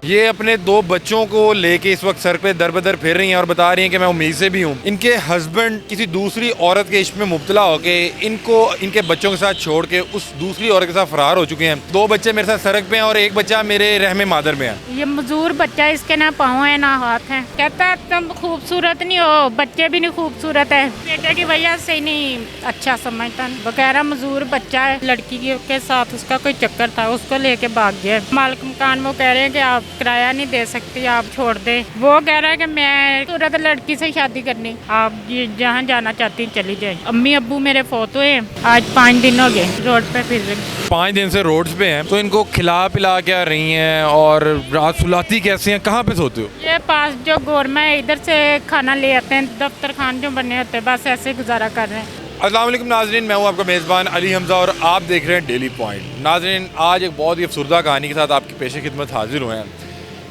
ये अपने दो बच्चों को लेके इस वक्त सर पे दर बदर फिर रही हैं और बता रही हैं कि मैं उम्मीद से भी हूँ। इनके हस्बैंड किसी दूसरी औरत के इश्क में मुब्तला होके इनको इनके बच्चों के साथ छोड़ के उस दूसरी औरत के साथ फरार हो चुके हैं। दो बच्चे मेरे साथ सड़क पे हैं और एक बच्चा मेरे रहमे मादर में है। ये मजदूर बच्चा, इसके ना पाँव है ना हाथ है। कहता है तुम खूबसूरत नहीं हो, बच्चे भी नहीं खूबसूरत है। बेटे की वजह से ही नहीं अच्छा समझता। वगैरह मजदूर बच्चा है, लड़की के साथ उसका कोई चक्कर था, उसको लेके भाग गया। मालिक मकान वो कह रहे हैं कि आप किराया नहीं दे सकती, आप छोड़ दे। वो कह रहा है कि मैं सूरत लड़की से शादी करनी, आप जहाँ जाना चाहती चली जाए। अम्मी अब्बू मेरे फोत हुए, आज 5 दिन हो गए रोड पे फिर रही। 5 दिन से रोड्स पे हैं, तो इनको खिला पिला के आ रही हैं और रात सुलाती कैसे हैं, कहाँ पे सोते हो? ये पास जो गोरमा है इधर से खाना ले आते हैं, दफ्तर खान जो बने होते हैं, बस ऐसे गुजारा कर रहे हैं। अस्सलाम वालेकुम नाज़रीन, मैं हूं आपका मेज़बान अली हमज़ा और आप देख रहे हैं डेली पॉइंट। नाज़रीन, आज एक बहुत ही अफसरदा कहानी के साथ आपकी पेश खिदमत हाजिर हुए हैं।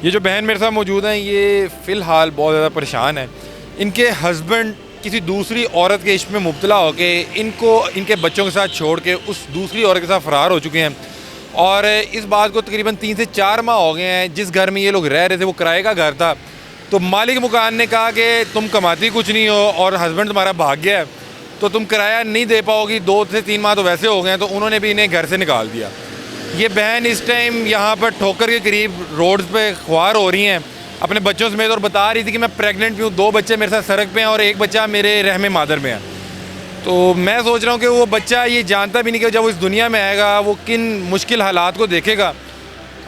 ये जो बहन मेरे साथ मौजूद हैं, ये फ़िलहाल बहुत ज़्यादा परेशान है। इनके हस्बैंड किसी दूसरी औरत के इश्क में मुब्तला होके इनको इनके बच्चों के साथ छोड़ के उस दूसरी औरत के साथ फ़रार हो चुके हैं और इस बात को तकरीबन 3 से 4 माह हो गए हैं। जिस घर में ये लोग रह रहे थे वो किराए का घर था, तो मालिक मकान ने कहा कि तुम कमाती कुछ नहीं हो और हस्बैंड तुम्हारा भाग गया है, तो तुम किराया नहीं दे पाओगी। 2 से 3 माह तो वैसे हो गए हैं, तो उन्होंने भी इन्हें घर से निकाल दिया। ये बहन इस टाइम यहाँ पर ठोकर के करीब रोड पे ख्वार हो रही हैं अपने बच्चों समेत और बता रही थी कि मैं प्रेग्नेंट भी हूँ, 2 बच्चे मेरे साथ सड़क पे हैं और एक बच्चा मेरे रहमे मादर में है। तो मैं सोच रहा हूँ कि वो बच्चा ये जानता भी नहीं कि जब वो इस दुनिया में आएगा वो किन मुश्किल हालात को देखेगा।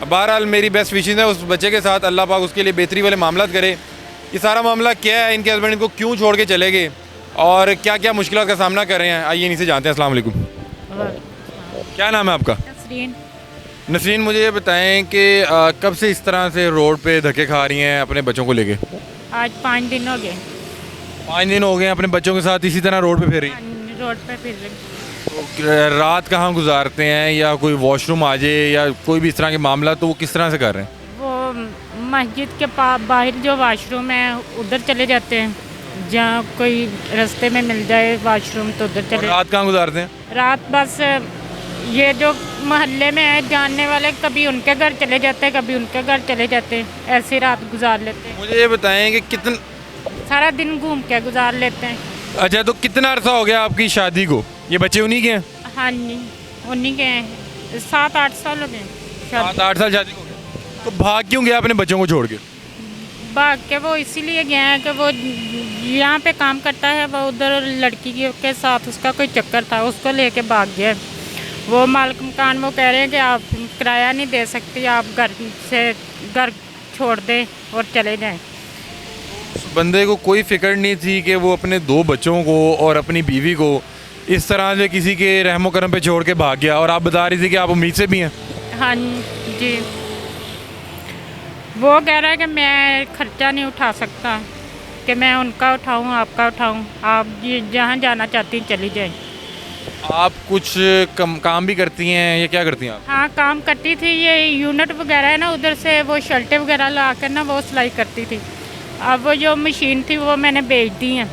बहरहाल मेरी बेस्ट विशेज़ है उस बच्चे के साथ, अल्लाह पाक उसके लिए बेहतरी वाले मामला करे। ये सारा मामला क्या है, इनके हस्बैंड इनको क्यों छोड़ के चले गए और क्या क्या मुश्किल का सामना कर रहे हैं, आइए इनसे जानते हैं। अस्सलाम वालेकुम, क्या नाम है आपका? नसरीन, मुझे ये बताएं कि कब से इस तरह से रोड पे धक्के खा रही हैं अपने बच्चों को लेके? आज 5 दिन हो गए। 5 दिन हो गए अपने बच्चों के साथ इसी तरह रोड पे फिर रही? रोड पे फिर रही। तो रात कहाँ गुजारते हैं, या कोई वॉशरूम आ जाए या कोई भी इस तरह के मामला, तो वो किस तरह से कर रहे हैं? वो मस्जिद के पास बाहर जो वाशरूम है उधर चले जाते हैं, जहाँ कोई रास्ते में मिल जाए वाशरूम तो उधर चले। रात कहाँ गुजारते हैं? रात बस ये जो मोहल्ले में है जानने वाले, कभी उनके घर चले जाते हैं, कभी उनके घर चले जाते हैं, ऐसी रात गुजार लेते हैं। मुझे ये बताएं कि कितना सारा दिन घूम के गुजार लेते हैं। अच्छा, तो कितना अरसा हो गया आपकी शादी को? ये बच्चे उन्हीं के हैं? हाँ जी, उन्हीं के हैं। 7-8 साल हो गए। 7-8 साल शादी को गए। तो भाग क्यों गया अपने बच्चों को छोड़ के? भाग के वो इसीलिए गया है कि वो यहाँ पे काम करता है, वो उधर लड़की के साथ उसका कोई चक्कर था, उसको लेके भाग गया। वो मालिक मकान वो कह रहे हैं कि आप किराया नहीं दे सकती, आप घर छोड़ दें और चले जाएं। बंदे को कोई फिक्र नहीं थी कि वो अपने 2 बच्चों को और अपनी बीवी को इस तरह से किसी के रहमो करम पे छोड़ के भाग गया, और आप बता रही थी कि आप उम्मीद से भी हैं? हाँ जी, वो कह रहा है कि मैं खर्चा नहीं उठा सकता, कि मैं उनका उठाऊं आपका उठाऊं, आप जहाँ जाना चाहती चली जाएं। आप कुछ काम भी करती हैं या क्या करती हैं आप? हाँ, काम करती थी। ये यूनिट वगैरह है ना, उधर से वो शर्टें वगैरह ला कर ना वो सिलाई करती थी। अब वो जो मशीन थी वो मैंने बेच दी है,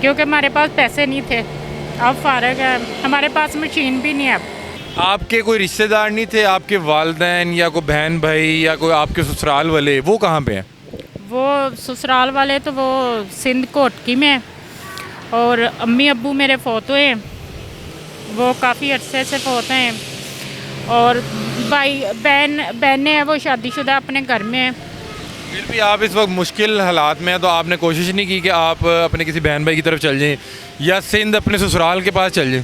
क्योंकि हमारे पास पैसे नहीं थे। अब फारग है, हमारे पास मशीन भी नहीं है। अब आपके कोई रिश्तेदार नहीं थे, आपके वालिदैन या कोई बहन भाई या कोई आपके ससुराल वाले, वो कहाँ पे हैं? वो ससुराल वाले तो वो सिंध कोटकी में है, और अम्मी अब्बू मेरे फोत हुए हैं, वो काफ़ी अरसे से फोत हैं, और भाई बहनें हैं वो शादीशुदा अपने घर में हैं। फिर भी आप इस वक्त मुश्किल हालात में हैं, तो आपने कोशिश नहीं की कि आप अपने किसी बहन भाई की तरफ चल जाएं या सिंध अपने ससुराल के पास चल जाएं?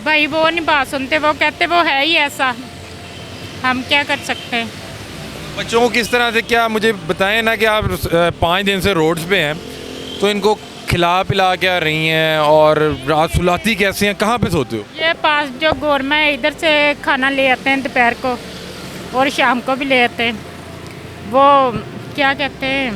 भाई वो नहीं बात सुनते, वो कहते वो है ही ऐसा, हम क्या कर सकते हैं। बच्चों को किस तरह से, क्या मुझे बताएं ना कि आप 5 दिन से रोड्स पे हैं, तो इनको खिला पिला के आ रही हैं और रात सुलाती कैसे हैं, कहाँ पे सोते हो? ये पास जो गोरमा है इधर से खाना ले आते हैं दोपहर को, और शाम को भी ले आते हैं। वो क्या कहते हैं,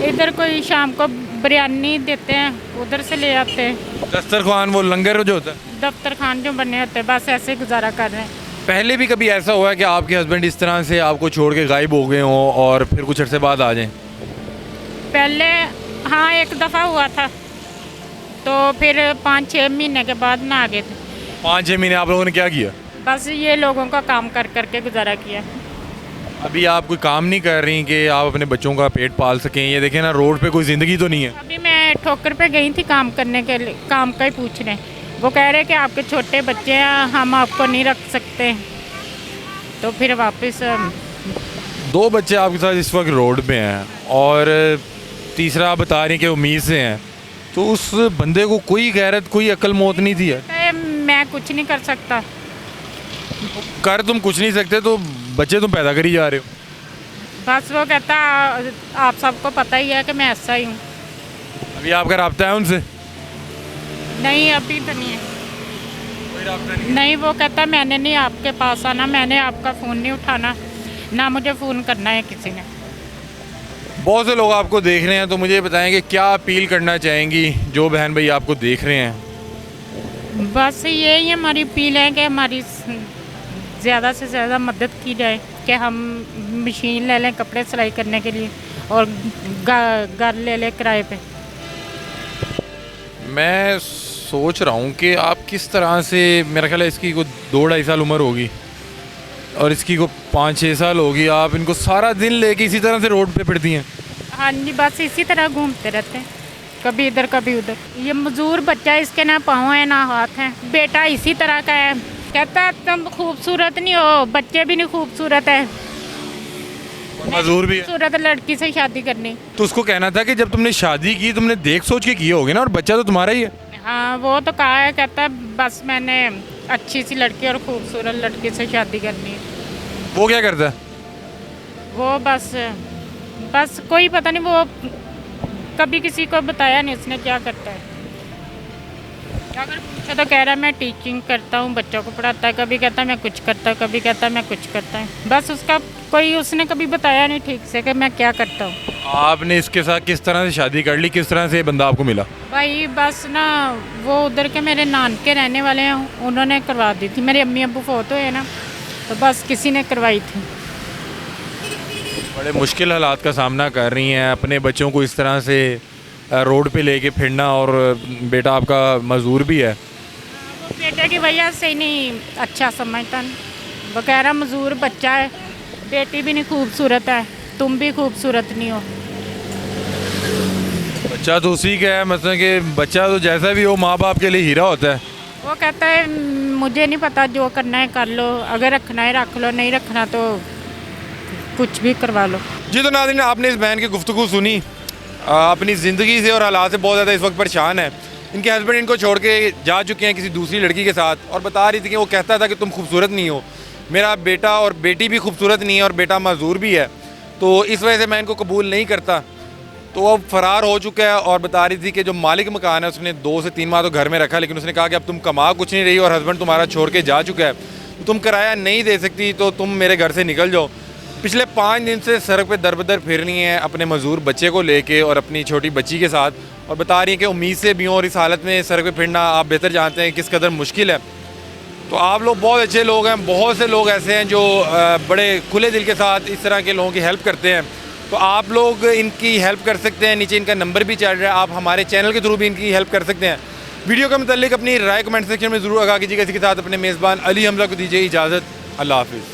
इधर कोई शाम को बिरयानी देते हैं, उधर से ले आते हैं। दस्तरखान, वो लंगर जो होता है, दफ्तर खान जो बने होते हैं, बस ऐसे गुजारा कर रहे हैं। पहले भी कभी ऐसा हुआ है कि आपके हस्बैंड इस तरह से आपको छोड़ के गायब हो गए हों और फिर कुछ अरसे बाद आ जाएं? पहले हाँ, एक दफ़ा हुआ था, तो फिर 5-6 महीने के बाद ना आ गए थे। 5-6 महीने आप लोगों ने क्या किया? बस ये लोगों का काम कर करके गुजारा किया। अभी आप कोई काम नहीं कर रही कि आप अपने बच्चों का पेट पाल सकें? ये देखें ना, रोड पे कोई ज़िंदगी तो नहीं है। अभी मैं ठोकर पे गई थी काम करने के लिए, काम का ही पूछ रहे। वो कह रहे कि आपके छोटे बच्चे हैं, हम आपको नहीं रख सकते। तो फिर वापस 2 बच्चे आपके साथ इस वक्त रोड पे हैं और तीसरा आप बता रही हैं कि उम्मीद से हैं, तो उस बंदे को कोई गैरत, कोई अकल मौत नहीं थी है? मैं कुछ नहीं कर सकता। कर तुम कुछ नहीं सकते तो बच्चे तुम पैदा करी जा रहे हो। बस वो कहता आप सबको पता ही है कि मैं ऐसा ही हूँ। अभी आपका राब्ता है उनसे? नहीं, अभी तो नहीं है। कोई राब्ता नहीं? नहीं, वो कहता मैंने नहीं आपके पास आना, मैंने आपका फ़ोन नहीं उठाना, ना मुझे फ़ोन करना है किसी ने। बहुत से लोग आपको देख रहे हैं, तो मुझे बताएं कि क्या अपील करना चाहेंगी जो बहन भाई आपको देख रहे हैं? बस यही हमारी अपील है कि हमारी ज़्यादा से ज़्यादा मदद की जाए कि हम मशीन ले लें कपड़े सिलाई करने के लिए और घर ले लें किराए पे। मैं सोच रहा हूँ कि आप किस तरह से, मेरा ख्याल है इसकी को 2-2.5 साल उम्र होगी और इसकी को 5-6 साल होगी, आप इनको सारा दिन लेके इसी तरह से रोड पे फिरती हैं? हाँ जी, बस इसी तरह घूमते रहते हैं, कभी इधर कभी उधर। ये मजदूर बच्चा है, इसके ना पाँव है ना हाथ हैं। बेटा इसी तरह का है, कहता है तुम खूबसूरत नहीं हो, बच्चे भी नहीं खूबसूरत है, मजदूर भी है। खूबसूरत लड़की से शादी करनी। तो उसको कहना था कि जब तुमने शादी की तुमने देख सोच के किए होगे ना, और बच्चा तो तुम्हारा ही है। हाँ, वो तो कहा है, कहता है बस मैंने अच्छी सी लड़की और खूबसूरत लड़की से शादी करनी है। वो क्या करता है? वो बस कोई पता नहीं, वो कभी किसी को बताया नहीं उसने क्या करता है। अगर पूछा तो कह रहा है मैं टीचिंग करता हूँ, बच्चों को पढ़ाता है, कभी कहता है मैं कुछ करता हूँ, कभी कहता है मैं कुछ करता है। बस उसका कोई उसने कभी बताया नहीं ठीक से कि मैं क्या करता हूँ। आपने इसके साथ किस तरह से शादी कर ली, किस तरह से ये बंदा आपको मिला? भाई बस ना, वो उधर के मेरे नान के रहने वाले हैं, उन्होंने करवा दी थी। मेरे अम्मी अब्बू फोत हुए ना, तो बस किसी ने करवाई थी। बड़े मुश्किल हालात का सामना कर रही हैं, अपने बच्चों को इस तरह से रोड पे लेके फिरना, और बेटा आपका मजदूर भी है। वो बेटे की वजह से ही नहीं अच्छा समझता, वो कह रहा मजदूर बच्चा है, बेटी भी नहीं खूबसूरत है, तुम भी खूबसूरत नहीं हो। बच्चा तो उसी का है, मतलब कि बच्चा तो जैसा भी हो माँ बाप के लिए हीरा होता है। वो कहता है मुझे नहीं पता, जो करना है कर लो, अगर रखना है रख लो, नहीं रखना तो कुछ भी करवा लो। जी, तो नाज़रीन, आपने इस बहन की गुफ्तगू सुनी, अपनी ज़िंदगी से और हालात से बहुत ज़्यादा इस वक्त परेशान है। इनके हस्बैंड इनको छोड़ के जा चुके हैं किसी दूसरी लड़की के साथ, और बता रही थी कि वो कहता था कि तुम खूबसूरत नहीं हो, मेरा बेटा और बेटी भी खूबसूरत नहीं है और बेटा मजदूर भी है, तो इस वजह से मैं इनको कबूल नहीं करता। तो वो फ़रार हो चुका है, और बता रही थी कि जो मालिक मकान है उसने 2 से 3 माह तो घर में रखा, लेकिन उसने कहा कि अब तुम कमा कुछ नहीं रही और हस्बैंड तुम्हारा छोड़ के जा चुका है, तो तुम किराया नहीं दे सकती, तो तुम मेरे घर से निकल जाओ। पिछले 5 दिन से सड़क पे दर बदर फिर रही हैं अपने मजदूर बच्चे को लेके और अपनी छोटी बच्ची के साथ, और बता रही हैं कि उम्मीद से भी हो, और इस हालत में सड़क पे फिरना आप बेहतर जानते हैं किस कदर मुश्किल है। तो आप लोग बहुत अच्छे लोग हैं, बहुत से लोग ऐसे हैं जो बड़े खुले दिल के साथ इस तरह के लोगों की हेल्प करते हैं, तो आप लोग इनकी हेल्प कर सकते हैं। नीचे इनका नंबर भी चल रहा है, आप हमारे चैनल के थ्रू भी इनकी हेल्प कर सकते हैं। वीडियो के मुतालिक अपनी राय कमेंट सेक्शन में ज़रूर आगा कीजिएगा। इसी के साथ अपने मेज़बान अली हमज़ा को दीजिए इजाज़त। अल्लाह हाफ़िज़।